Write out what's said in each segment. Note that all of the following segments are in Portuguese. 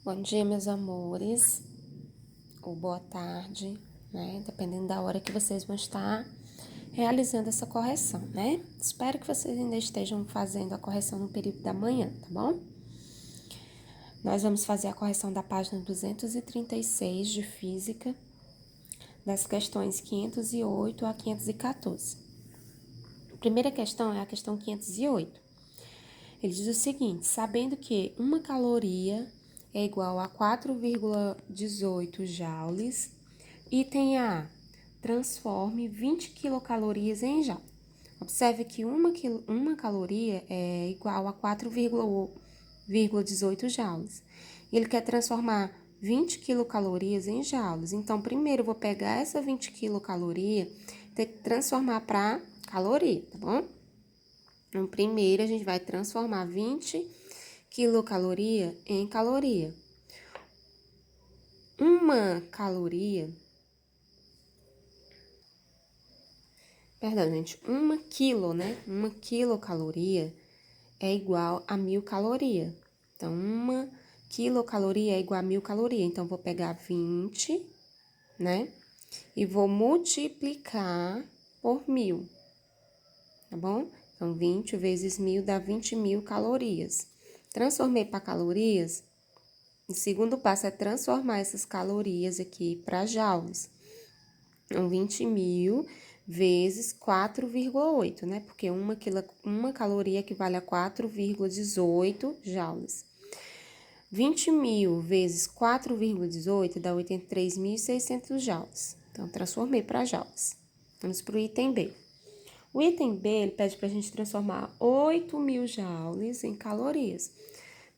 Bom dia, meus amores, ou boa tarde, né? Dependendo da hora que vocês vão estar realizando essa correção, né? Espero que vocês ainda estejam fazendo a correção no período da manhã, tá bom? Nós vamos fazer a correção da página 236 de Física, das questões 508 a 514. A primeira questão é a questão 508. Ele diz o seguinte: sabendo que uma caloria é igual a 4,18 joules, item A, transforme 20 quilocalorias em joule. Observe que uma caloria é igual a 4,18 joules. Ele quer transformar 20 quilocalorias em joules. Então, primeiro eu vou pegar essa 20 quilocaloria e ter que transformar para caloria, tá bom? Então, primeiro a gente vai transformar 20 quilocaloria em caloria. Uma caloria, perdão, gente, uma quilo, né? Uma quilocaloria é igual a 1000 calorias. Então, uma quilocaloria é igual a 1000 calorias. Então, vou pegar 20, né? E vou multiplicar por 1000, tá bom? Então, 20 vezes 1000 dá 20.000 calorias. Transformei para calorias. O segundo passo é transformar essas calorias aqui para joules. Então, 20.000 vezes 4,8, né? Porque uma caloria equivale a 4,18 joules. 20.000 vezes 4,18 dá 83.600 joules. Então, transformei para joules. Vamos para o item B. O item B, ele pede para a gente transformar 8.000 joules em calorias.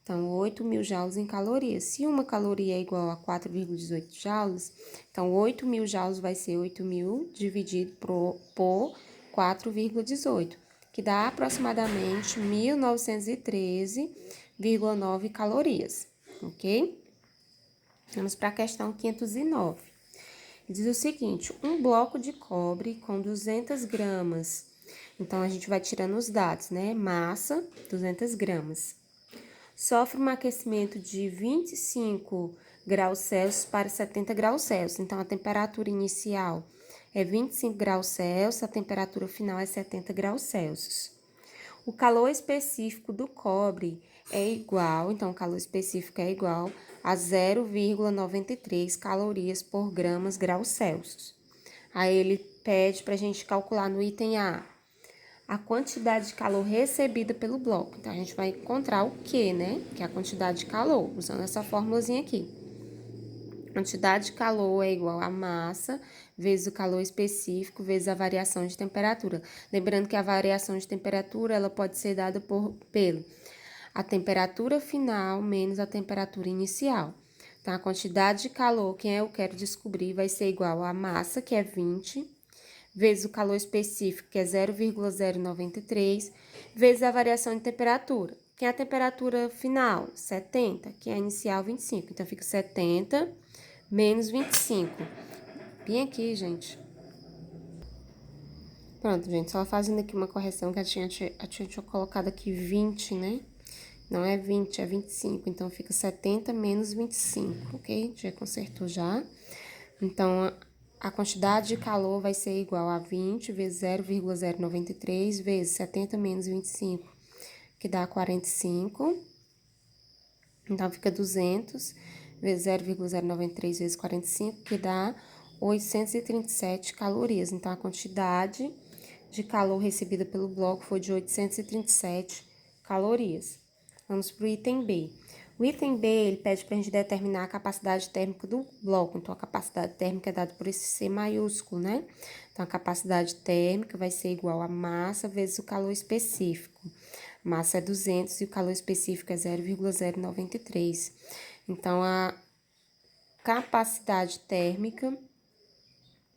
Então, 8.000 joules em calorias. Se uma caloria é igual a 4,18 joules, então 8.000 joules vai ser 8.000 dividido por 4,18, que dá aproximadamente 1.913,9 calorias, ok? Vamos para a questão 509. Diz o seguinte: um bloco de cobre com 200 gramas. Então, a gente vai tirando os dados, né? Massa, 200 gramas. Sofre um aquecimento de 25 graus Celsius para 70 graus Celsius. Então, a temperatura inicial é 25 graus Celsius, a temperatura final é 70 graus Celsius. O calor específico do cobre é igual, então, o calor específico é igual a 0,93 calorias por gramas graus Celsius. Aí, ele pede para a gente calcular no item A quantidade de calor recebida pelo bloco. Então, a gente vai encontrar o Q, né? Que é a quantidade de calor, usando essa formulazinha aqui. Quantidade de calor é igual a massa vezes o calor específico vezes a variação de temperatura. Lembrando que a variação de temperatura, ela pode ser dada pelo a temperatura final menos a temperatura inicial. Então, a quantidade de calor que eu quero descobrir vai ser igual a massa, que é 20, vezes o calor específico, que é 0,093, vezes a variação de temperatura, que é a temperatura final, 70, que é a inicial, 25. Então, fica 70 menos 25. Bem aqui, gente. Pronto, gente, só fazendo aqui uma correção, que a tia tinha colocado aqui 20, né? Não é 20, é 25, então fica 70 menos 25, ok? Já consertou já. Então, a quantidade de calor vai ser igual a 20 vezes 0,093 vezes 70 menos 25, que dá 45. Então, fica 200 vezes 0,093 vezes 45, que dá 837 calorias. Então, a quantidade de calor recebida pelo bloco foi de 837 calorias. Vamos para o item B. O item B, ele pede para a gente determinar a capacidade térmica do bloco. Então, a capacidade térmica é dada por esse C maiúsculo, né? Então, a capacidade térmica vai ser igual a massa vezes o calor específico. Massa é 200 e o calor específico é 0,093. Então, a capacidade térmica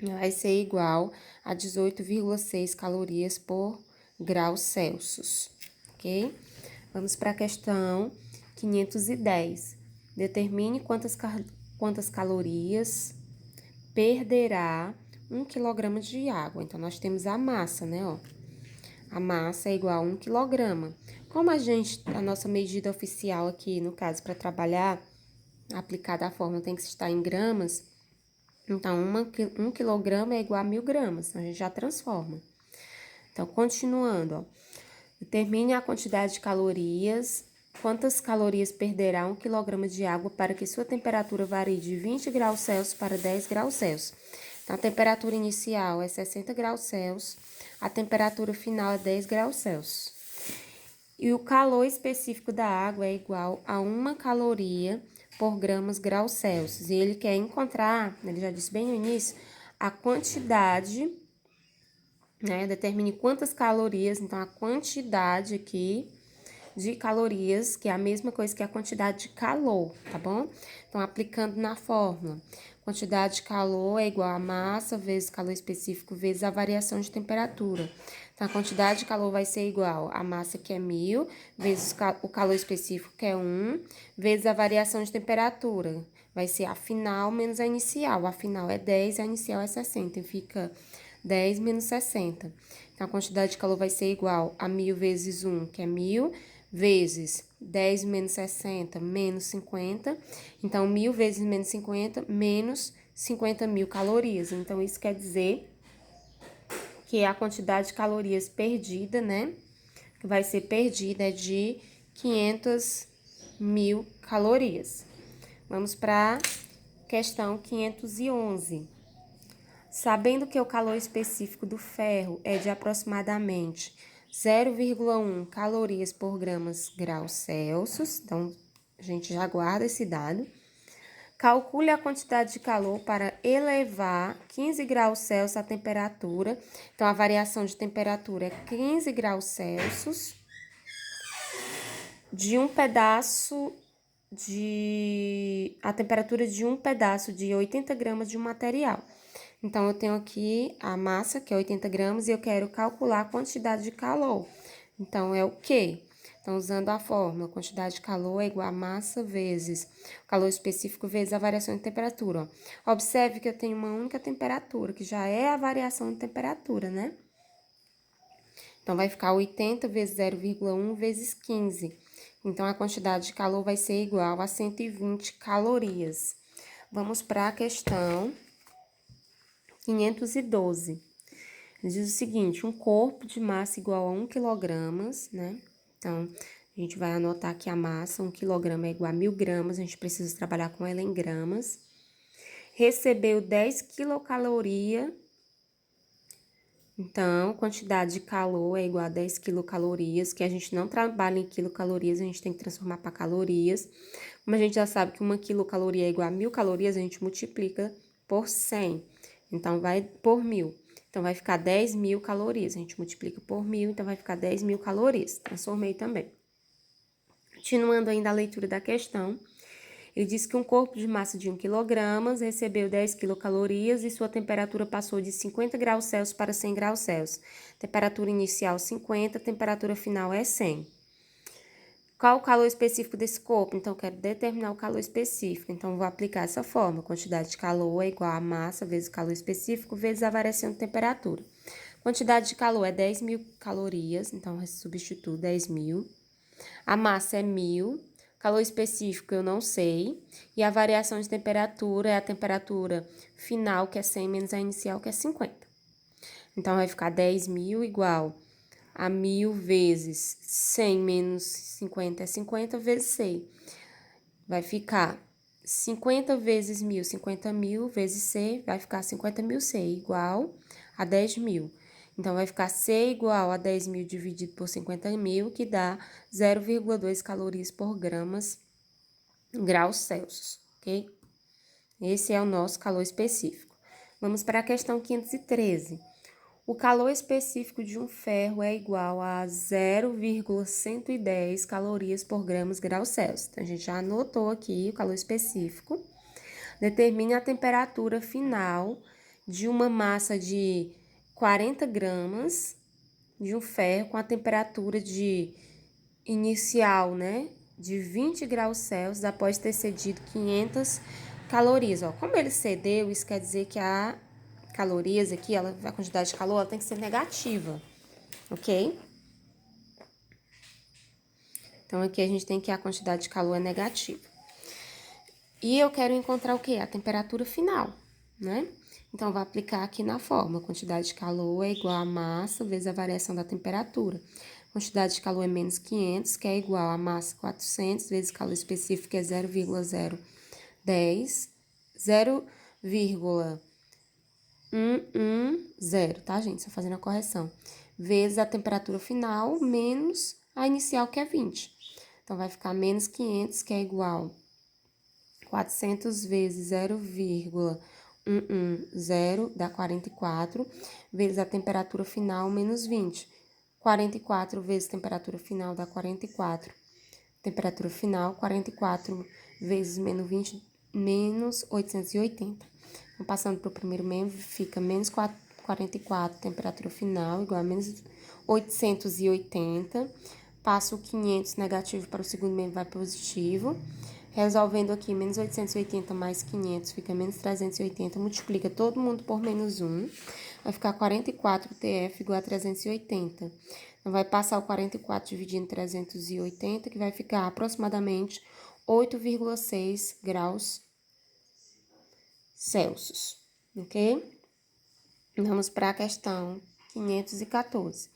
vai ser igual a 18,6 calorias por graus Celsius, ok? Vamos para a questão 510. Determine quantas calorias perderá 1 quilograma de água. Então, nós temos a massa, né, ó. A massa é igual a 1 quilograma. Como a nossa medida oficial aqui, no caso, para trabalhar, aplicada a fórmula tem que estar em gramas, então 1 quilograma é igual a 1.000 gramas, então a gente já transforma. Então, continuando, ó. Determine a quantidade de calorias. Quantas calorias perderá 1 quilograma de água para que sua temperatura varie de 20 graus Celsius para 10 graus Celsius? Então, a temperatura inicial é 60 graus Celsius, a temperatura final é 10 graus Celsius. E o calor específico da água é igual a 1 caloria por gramas graus Celsius. E ele quer encontrar, ele já disse bem no início, a quantidade, né? Determine quantas calorias, então a quantidade aqui de calorias, que é a mesma coisa que a quantidade de calor, tá bom? Então, aplicando na fórmula, quantidade de calor é igual a massa vezes calor específico vezes a variação de temperatura. Então, a quantidade de calor vai ser igual a massa, que é 1.000, vezes o calor específico, que é 1, vezes a variação de temperatura. Vai ser a final menos a inicial. A final é 10, a inicial é 60, e fica 10 menos 60. Então, a quantidade de calor vai ser igual a 1.000 vezes 1, que é 1.000, vezes 10 menos 60, menos 50. Então, 1.000 vezes menos 50, menos 50.000 calorias. Então, isso quer dizer que a quantidade de calorias perdida, né? Que vai ser perdida é de 500.000 calorias. Vamos para a questão 511. Sabendo que o calor específico do ferro é de aproximadamente 0,1 calorias por gramas graus Celsius, então a gente já guarda esse dado. Calcule a quantidade de calor para elevar 15 graus Celsius a temperatura. Então, a variação de temperatura é 15 graus Celsius de um pedaço a temperatura de um pedaço de 80 gramas de um material. Então, eu tenho aqui a massa, que é 80 gramas, e eu quero calcular a quantidade de calor. Então, é o quê? Então, usando a fórmula, quantidade de calor é igual a massa vezes o calor específico vezes a variação de temperatura. Ó. Observe que eu tenho uma única temperatura, que já é a variação de temperatura, né? Então, vai ficar 80 vezes 0,1 vezes 15. Então, a quantidade de calor vai ser igual a 120 calorias. Vamos para a questão 512. Diz o seguinte, um corpo de massa igual a 1 kg, né? Então, a gente vai anotar aqui a massa, 1 kg é igual a 1.000 gramas, a gente precisa trabalhar com ela em gramas. Recebeu 10 quilocaloria, então, quantidade de calor é igual a 10 quilocalorias, que a gente não trabalha em quilocalorias, a gente tem que transformar para calorias. Como a gente já sabe que 1 quilocaloria é igual a 1.000 calorias, a gente multiplica por 100. Então, vai por 1.000. Então, vai ficar 10.000 calorias. A gente multiplica por 1.000, então vai ficar 10.000 calorias. Transformei também. Continuando ainda a leitura da questão. Ele diz que um corpo de massa de 1 kg recebeu 10 quilocalorias e sua temperatura passou de 50 graus Celsius para 100 graus Celsius. Temperatura inicial 50, temperatura final é 100. Qual o calor específico desse corpo? Então, eu quero determinar o calor específico. Então, vou aplicar essa fórmula. Quantidade de calor é igual a massa vezes o calor específico vezes a variação de temperatura. Quantidade de calor é 10.000 calorias, então, eu substituo 10.000. A massa é 1.000. Calor específico eu não sei. E a variação de temperatura é a temperatura final, que é 100, menos a inicial, que é 50. Então, vai ficar 10.000 igual a 1.000 vezes 100 menos 50 é 50 vezes 100. Vai ficar 50 vezes 1.000, 50.000 vezes C, vai ficar 50.000 C igual a 10.000. Então, vai ficar C igual a 10.000 dividido por 50.000, que dá 0,2 calorias por graus Celsius, ok? Esse é o nosso calor específico. Vamos para a questão 513. O calor específico de um ferro é igual a 0,110 calorias por graus Celsius. Então, a gente já anotou aqui o calor específico. Determine a temperatura final de uma massa de 40 gramas de um ferro com a temperatura inicial, né, de 20 graus Celsius após ter cedido 500 calorias. Ó, como ele cedeu, isso quer dizer que a calorias aqui, a quantidade de calor, ela tem que ser negativa, ok? Então, aqui a gente tem que a quantidade de calor é negativa. E eu quero encontrar o quê? A temperatura final, né? Então, vou aplicar aqui na forma. Quantidade de calor é igual a massa vezes a variação da temperatura. Quantidade de calor é menos 500, que é igual a massa 400, vezes calor específico, que é 0,010, 0,110, tá, gente? Só fazendo a correção. Vezes a temperatura final, menos a inicial, que é 20. Então, vai ficar menos 500, que é igual 400 vezes 0,110 dá 44, vezes a temperatura final menos 20. 44 vezes temperatura final dá 44. Temperatura final, 44 vezes menos 20, menos 880. Então, passando para o primeiro membro, fica menos 44, temperatura final, igual a menos 880. Passo o 500 negativo para o segundo membro, vai positivo. Resolvendo aqui, menos 880 mais 500 fica menos 380. Multiplica todo mundo por menos 1. Vai ficar 44 TF igual a 380. Então, vai passar o 44 dividindo 380, que vai ficar aproximadamente 8,6 graus Celsius, ok? Vamos para a questão 514.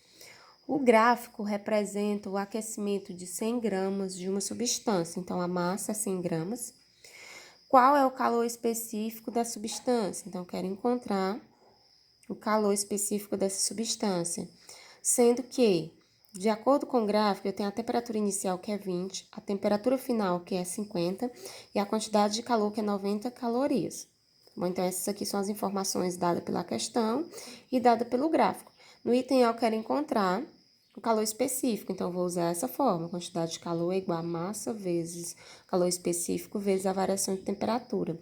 O gráfico representa o aquecimento de 100 gramas de uma substância. Então, a massa é 100 gramas. Qual é o calor específico da substância? Então, eu quero encontrar o calor específico dessa substância. Sendo que, de acordo com o gráfico, eu tenho a temperatura inicial, que é 20, a temperatura final, que é 50, e a quantidade de calor, que é 90 calorias. Bom, então, essas aqui são as informações dadas pela questão e dadas pelo gráfico. No item A, eu quero encontrar o calor específico, então, eu vou usar essa forma. A quantidade de calor é igual a massa vezes calor específico vezes a variação de temperatura.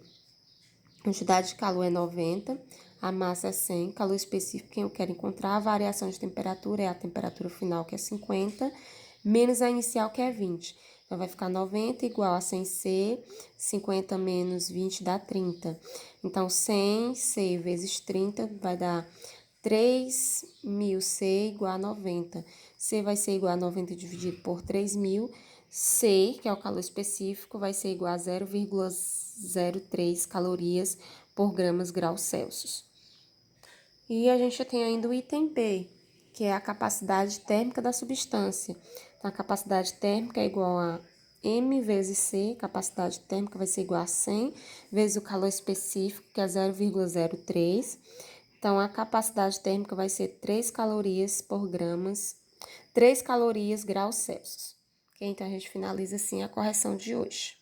A quantidade de calor é 90, a massa é 100, calor específico que eu quero encontrar, a variação de temperatura é a temperatura final, que é 50, menos a inicial, que é 20. Então, vai ficar 90 igual a 100C, 50 menos 20 dá 30. Então, 100C vezes 30 vai dar 3.000C igual a 90. C vai ser igual a 90 dividido por 3.000. C, que é o calor específico, vai ser igual a 0,03 calorias por graus Celsius. E a gente tem ainda o item B, que é a capacidade térmica da substância. Então, a capacidade térmica é igual a M vezes C, capacidade térmica vai ser igual a 100 vezes o calor específico, que é 0,03. Então, a capacidade térmica vai ser 3 calorias por 3 calorias graus Celsius. Okay? Então, a gente finaliza assim a correção de hoje.